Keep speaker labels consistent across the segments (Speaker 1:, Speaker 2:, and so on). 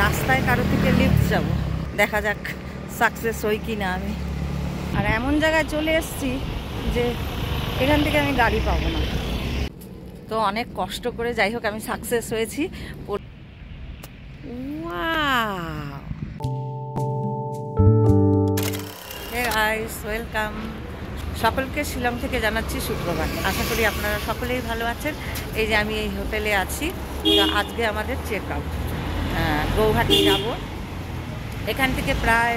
Speaker 1: রাস্তায় কারো থেকে লিফট যাব, দেখা যাক সাকসেস হই কি না আমি। আর এমন জায়গায় চলে এসেছি যে এখান থেকে আমি গাড়ি পাবো না। তো অনেক কষ্ট করে যাই হোক আমি সাকসেস হয়েছি। ওয়েলকাম সকলকে শিলং থেকে জানাচ্ছি সুপ্রভাত। আশা করি আপনারা সকলেই ভালো আছেন। এই যে আমি এই হোটেলে আছি। তো আজকে আমাদের চেক আউট, গৌহাটি যাব। এখান থেকে প্রায়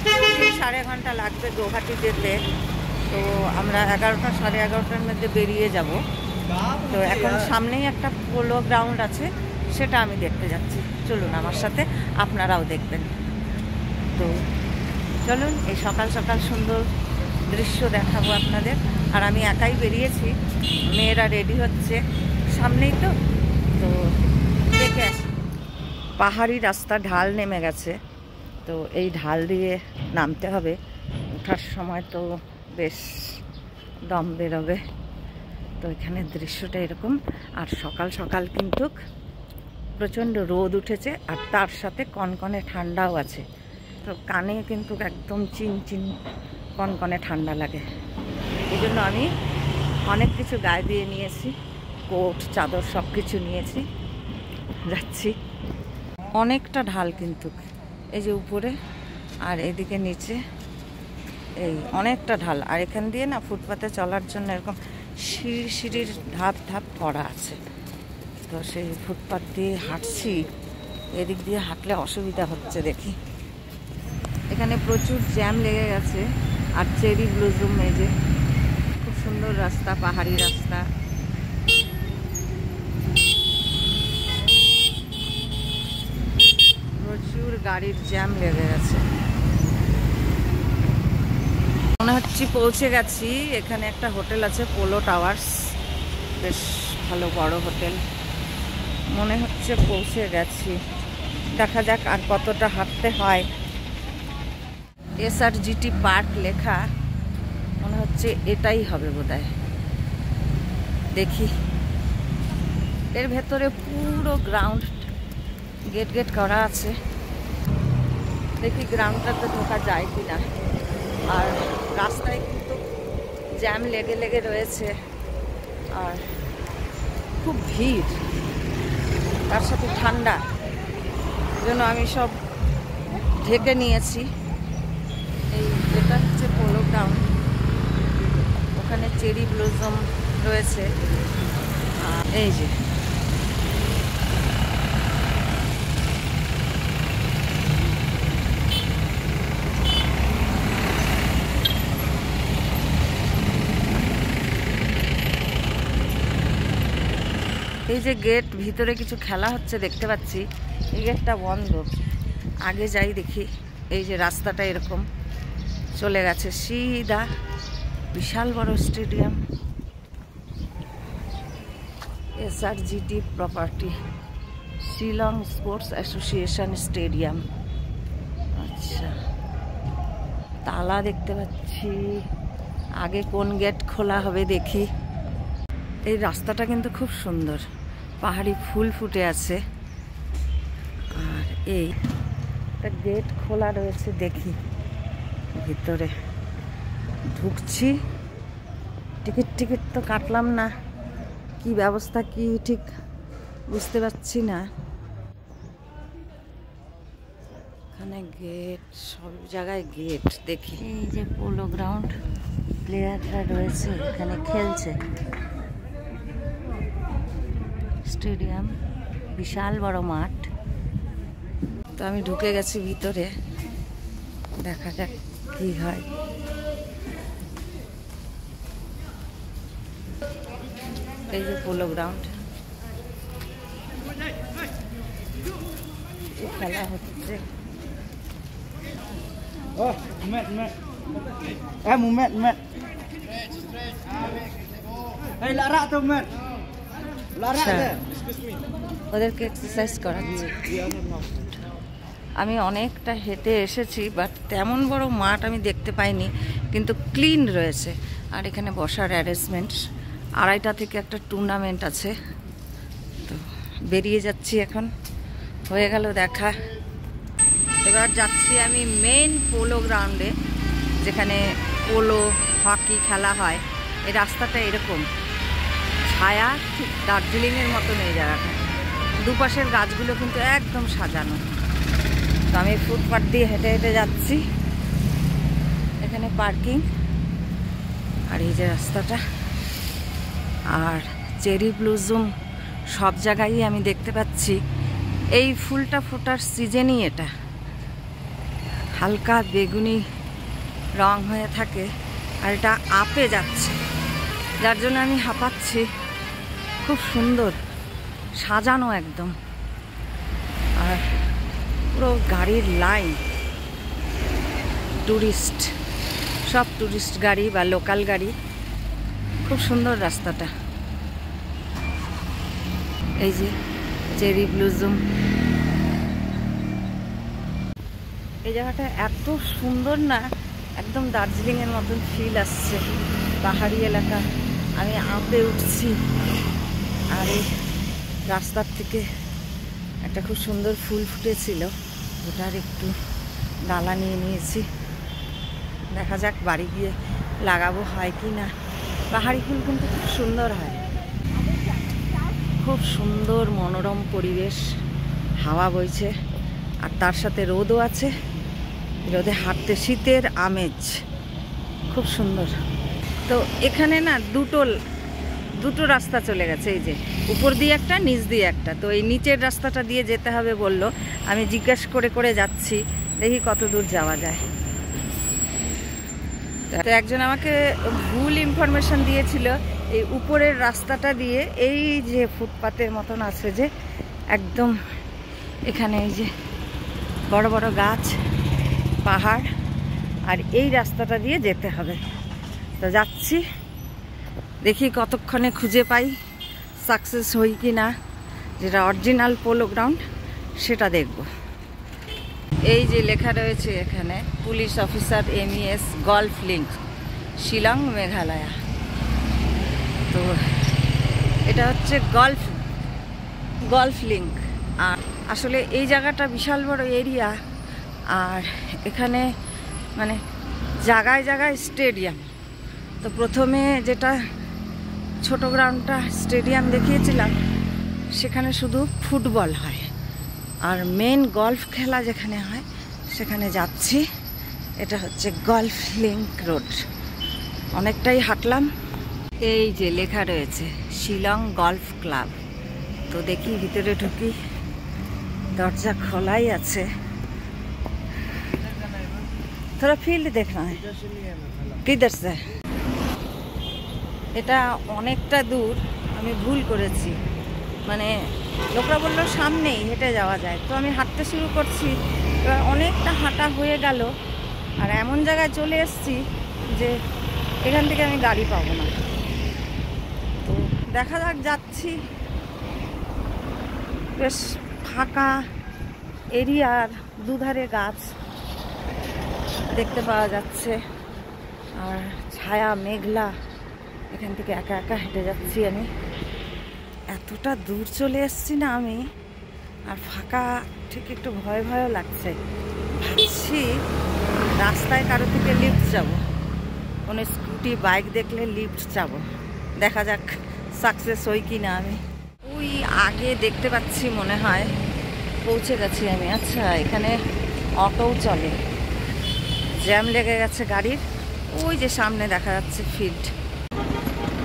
Speaker 1: 3-3.5 ঘন্টা লাগবে গৌহাটি যেতে। তো আমরা 11টা 11:30টার মধ্যে বেরিয়ে যাব। তো এখন সামনেই একটা পোলো গ্রাউন্ড আছে, সেটা আমি দেখতে যাচ্ছি। চলুন আমার সাথে, আপনারাও দেখবেন। তো চলুন, এই সকাল সকাল সুন্দর দৃশ্য দেখাবো আপনাদের। আর আমি একাই বেরিয়েছি, মেয়েরা রেডি হচ্ছে, সামনেই তো তো দেখে আসি। পাহাড়ি রাস্তা, ঢাল নেমে গেছে। তো এই ঢাল দিয়ে নামতে হবে। ওঠার সময় তো বেশ দম বেরোবে। তো এখানে দৃশ্যটা এরকম। আর সকাল সকাল কিন্তু প্রচণ্ড রোদ উঠেছে, আর তার সাথে কনকনে ঠান্ডাও আছে। তো কানে কিন্তু একদম চিন কনকনে ঠান্ডা লাগে। এই জন্য আমি অনেক কিছু গায়ে দিয়ে নিয়েছি, কোট চাদর সব কিছু নিয়েছি, যাচ্ছি। অনেকটা ঢাল কিন্তু, এই যে উপরে আর এদিকে নিচে, এই অনেকটা ঢাল। আর এখান দিয়ে না ফুটপাতে চলার জন্য এরকম সিঁড়ির ধাপ ধাপ করা আছে। তো সেই ফুটপাত দিয়ে হাঁটছি, এদিক দিয়ে হাঁটলে অসুবিধা হচ্ছে দেখি। এখানে প্রচুর জ্যাম লেগে গেছে। আর চেরি ব্লুজুম, এই যে খুব সুন্দর রাস্তা, পাহাড়ি রাস্তা। প্রচুর গাড়ির জ্যাম লেগে গেছে। মনে হচ্ছে পৌঁছে গেছি। এখানে একটা হোটেল আছে, পোলো টাওয়ার্স, বেশ ভালো বড় হোটেল। মনে হচ্ছে পৌঁছে গেছি, দেখা যাক আর কতটা হাঁটতে হয়। SRGT পার্ক লেখা, মনে হচ্ছে এটাই হবে বোধহয়। দেখি, এর ভেতরে পুরো গ্রাউন্ড গেট করা আছে। দেখি গ্রাউন্ডটাতে ঢোকা যায় কি না। আর রাস্তায় কিন্তু জ্যাম লেগে রয়েছে, আর খুব ভিড়, তার সাথে ঠান্ডা, জন্য আমি সব ঢেকে নিয়েছি। এই এটা হচ্ছে পোলো গ্রাউন্ড, ওখানে চেরি ব্লুজম রয়েছে। এই যে এই যে গেট, ভিতরে কিছু খেলা হচ্ছে দেখতে পাচ্ছি। এই গেটটা বন্ধ, আগে যাই দেখি। এই যে রাস্তাটা এরকম চলে গেছে সিধা, বিশাল বড় stadium, SRGT property, Shillong sports association stadium. আচ্ছা, তালা দেখতে পাচ্ছি। আগে কোন গেট খোলা হবে দেখি। এই রাস্তাটা কিন্তু খুব সুন্দর, পাহাড়ি ফুল ফুটে আছে। আর এই একটা গেট খোলা রয়েছে, দেখি ভিতরে ঢুকছি। টিকিট তো কাটলাম না, কি ব্যবস্থা কি ঠিক বুঝতে পারছি না। এখানে গেট, সব জায়গায় গেট। দেখি এই যে পোলো গ্রাউন্ড, প্লেয়াররা রয়েছে এখানে খেলছে। স্টেডিয়াম, বিশাল বড় মাঠ। তো আমি ঢুকে গেছি ভিতরে, দেখা যাক কি হয়। এই যে পোলো গ্রাউন্ড, খেলা হচ্ছে। ওদেরকে এক্সারসাইজ করাচ্ছে। আমি অনেকটা হেঁটে এসেছি, বাট তেমন বড় মাঠ আমি দেখতে পাইনি, কিন্তু ক্লিন রয়েছে। আর এখানে বসার অ্যারেঞ্জমেন্ট। 2:30 থেকে একটা টুর্নামেন্ট আছে। তো বেরিয়ে যাচ্ছি এখন। হয়ে গেল দেখা। এবার যাচ্ছি আমি মেইন পোলো গ্রাউন্ডে, যেখানে পোলো হকি খেলা হয়। এই রাস্তাটা এরকম ছায়া, ঠিক দার্জিলিংয়ের মতন এই জায়গাটা। দুপাশের গাছগুলো কিন্তু একদম সাজানো। তো আমি ফুটপাথ দিয়ে হেঁটে হেঁটে যাচ্ছি, এখানে পার্কিং, আর এই যে রাস্তাটা। আর চেরি ব্লুজুম সব জায়গায় আমি দেখতে পাচ্ছি। এই ফুলটা ফোটার সিজনই এটা, হালকা বেগুনি রং হয়ে থাকে, আর এটা আপে যাচ্ছে, যার জন্য আমি হাঁপাচ্ছি। খুব সুন্দর সাজানো একদম, আর পুরো গাড়ির লাইন, টুরিস্ট, সব টুরিস্ট গাড়ি বা লোকাল গাড়ি। খুব সুন্দর রাস্তাটা। এই যে চেরি ব্লুজুম, এই জায়গাটা এত সুন্দর না, একদম দার্জিলিংয়ের মতন ফিল আসছে। পাহাড়ি এলাকা, আমি আপে উঠছি, আর এই রাস্তার থেকে একটা খুব সুন্দর ফুল ফুটেছিল, ওটার একটু ডালা নিয়ে নিয়েছি। দেখা যাক বাড়ি গিয়ে লাগাবো হয় কি না। পাহাড়ি ফুল কিন্তু খুব সুন্দর হয়। খুব সুন্দর মনোরম পরিবেশ, হাওয়া বইছে, আর তার সাথে রোদও আছে। রোদে হাঁটতে শীতের আমেজ, খুব সুন্দর। তো এখানে না দুটো রাস্তা চলে গেছে, এই যে উপর দিয়ে একটা, নিচ দিয়ে একটা। তো এই নিচের রাস্তাটা দিয়ে যেতে হবে বললো। আমি জিজ্ঞাসা করে করে যাচ্ছি, দেখি কত দূর যাওয়া যায়। তো একজন আমাকে ভুল ইনফরমেশন দিয়েছিল, এই উপরের রাস্তাটা দিয়ে এই যে ফুটপাতের মতন আছে, যে একদম এখানে এই যে বড় বড় গাছ, পাহাড়, আর এই রাস্তাটা দিয়ে যেতে হবে। তো যাচ্ছি, দেখি কতক্ষণে খুঁজে পাই, সাকসেস হই কি না। যেটা অরিজিনাল পোলো গ্রাউন্ড সেটা দেখব। এই যে লেখা রয়েছে এখানে, police officer MES golf link, Shillong, Meghalaya. তো এটা হচ্ছে গল্ফ লিঙ্ক। আর আসলে এই জায়গাটা বিশাল বড় এরিয়া, আর এখানে মানে জায়গায় জায়গায় স্টেডিয়াম। তো প্রথমে যেটা ছোট গ্রাউন্ডটা স্টেডিয়াম দেখিয়েছিলাম, সেখানে শুধু ফুটবল হয়, আর মেন গল্ফ খেলা যেখানে হয় সেখানে যাচ্ছি। এটা হচ্ছে গল্ফ লিঙ্ক রোড। অনেকটাই হাঁটলাম। এই যে লেখা রয়েছে শিলং গল্ফ ক্লাব। তো দেখি ভিতরে ঢুকি, দরজা খোলাই আছে। थोड़ा फील्ड देखना है किधर से। এটা অনেকটা দূর, আমি ভুল করেছি। মানে লোকরা বললো সামনেই হেঁটে যাওয়া যায়, তো আমি হাঁটতে শুরু করছি। এবার অনেকটা হাঁটা হয়ে গেল, আর এমন জায়গায় চলে এসেছি যে এখান থেকে আমি গাড়ি পাবো না। তো দেখা যাক, যাচ্ছি। বেশ ফাঁকা এরিয়ার দুধারে গাছ দেখতে পাওয়া যাচ্ছে, আর ছায়া মেঘলা। এখান থেকে একা একা হেঁটে যাচ্ছি আমি। এতটা দূর চলে এসেছি না আমি, আর ফাঁকা, ঠিক একটু ভয় ভয়ও লাগছে। ভাবছি রাস্তায় কারো থেকে লিফট যাব, কোনো স্কুটি বাইক দেখলে লিফট যাব। দেখা যাক সাকসেস হই কি না আমি। ওই আগে দেখতে পাচ্ছি, মনে হয় পৌঁছে গেছি আমি। আচ্ছা, এখানে অটোও চলে। জ্যাম লেগে গেছে গাড়ির। ওই যে সামনে দেখা যাচ্ছে ফিল্ড,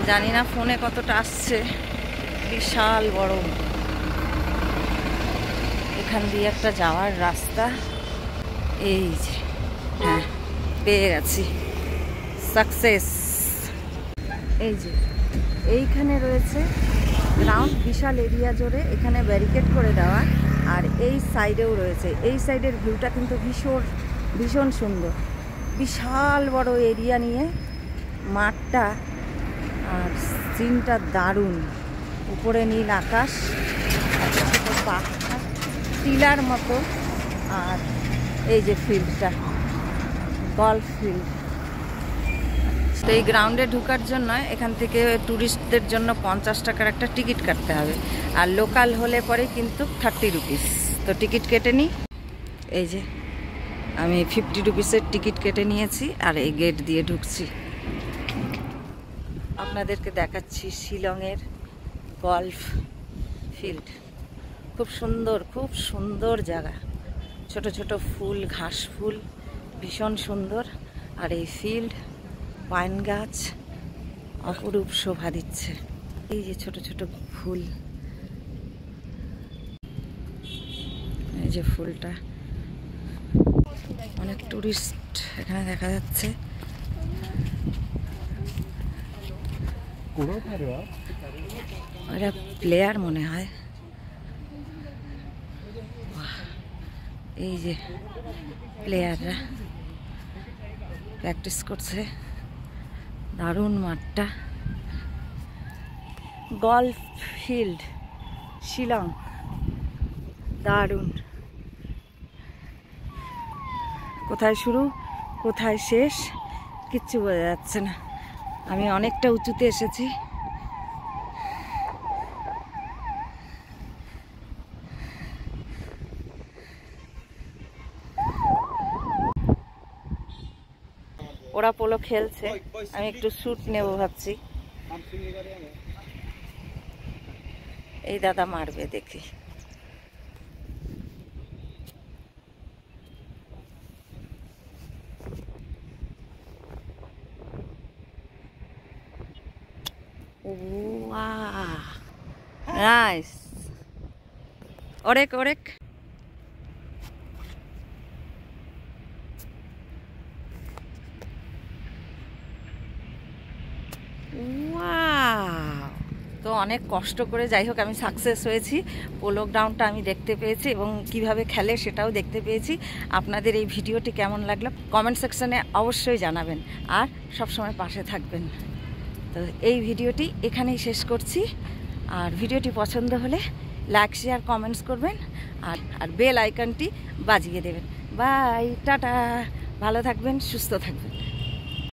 Speaker 1: জানি না ফোনে কতটা আসছে। বিশাল বড়, এখান দিয়ে একটা যাওয়ার রাস্তা। এই যে, হ্যাঁ পেয়ে গেছি, সাকসেস। এই যে এইখানে রয়েছে গ্রাউন্ড, বিশাল এরিয়া জুড়ে এখানে ব্যারিকেড করে দেওয়া, আর এই সাইডেও রয়েছে। এই সাইডের ভিউটা কিন্তু ভীষণ সুন্দর। বিশাল বড় এরিয়া নিয়ে মাঠটা, আর সিনটা দারুণ। উপরে নীল আকাশ, ছোটো পাহাড়, টিলার মতো, আর এই যে ফিল্ডটা, গল্ফ ফিল্ড। তো এই গ্রাউন্ডে ঢোকার জন্য এখান থেকে ট্যুরিস্টদের জন্য 50 টাকার একটা টিকিট কাটতে হবে, আর লোকাল হলে পরে কিন্তু 30 রুপিস। তো টিকিট কেটে নিই। এই যে আমি 50 রুপিসের টিকিট কেটে নিয়েছি আর এই গেট দিয়ে ঢুকছি। আপনাদেরকে দেখাচ্ছি শিলংয়ের গল্ফ ফিল্ড। খুব সুন্দর জায়গা, ছোট ছোট ফুল, ঘাস ফুল, ভীষণ সুন্দর। আর এই ফিল্ড, পাইন গাছ অপরূপ শোভা দিচ্ছে। এই যে ছোট ছোট ফুল, এই যে ফুলটা, অনেক টুরিস্ট এখানে দেখা যাচ্ছে। ওরা প্লেয়ার মনে হয়। এই যে প্লেয়াররা প্র্যাকটিস করছে। দারুণ মাঠটা। গল্ফ ফিল্ড শিলং, দারুণ। কোথায় শুরু কোথায় শেষ কিচ্ছু বোঝা যাচ্ছে না। আমি অনেকটা উঁচুতে এসেছি। ওরা পোলো খেলছে, আমি একটু শ্যুট নেব ভাবছি। এই দাদা মারবে দেখি। Wow, nice. Orek. তো অনেক কষ্ট করে যাই হোক আমি সাকসেস হয়েছি। পোলো গ্রাউন্ডটা আমি দেখতে পেয়েছি এবং কিভাবে খেলে সেটাও দেখতে পেয়েছি। আপনাদের এই ভিডিওটি কেমন লাগলো কমেন্ট সেকশনে অবশ্যই জানাবেন, আর সবসময় পাশে থাকবেন। তো এই ভিডিওটি এখানেই শেষ করছি। আর ভিডিওটি পছন্দ হলে লাইক, শেয়ার, কমেন্টস করবেন আর বেল আইকনটি বাজিয়ে দেবেন। বাই, টাটা, ভালো থাকবেন, সুস্থ থাকবেন।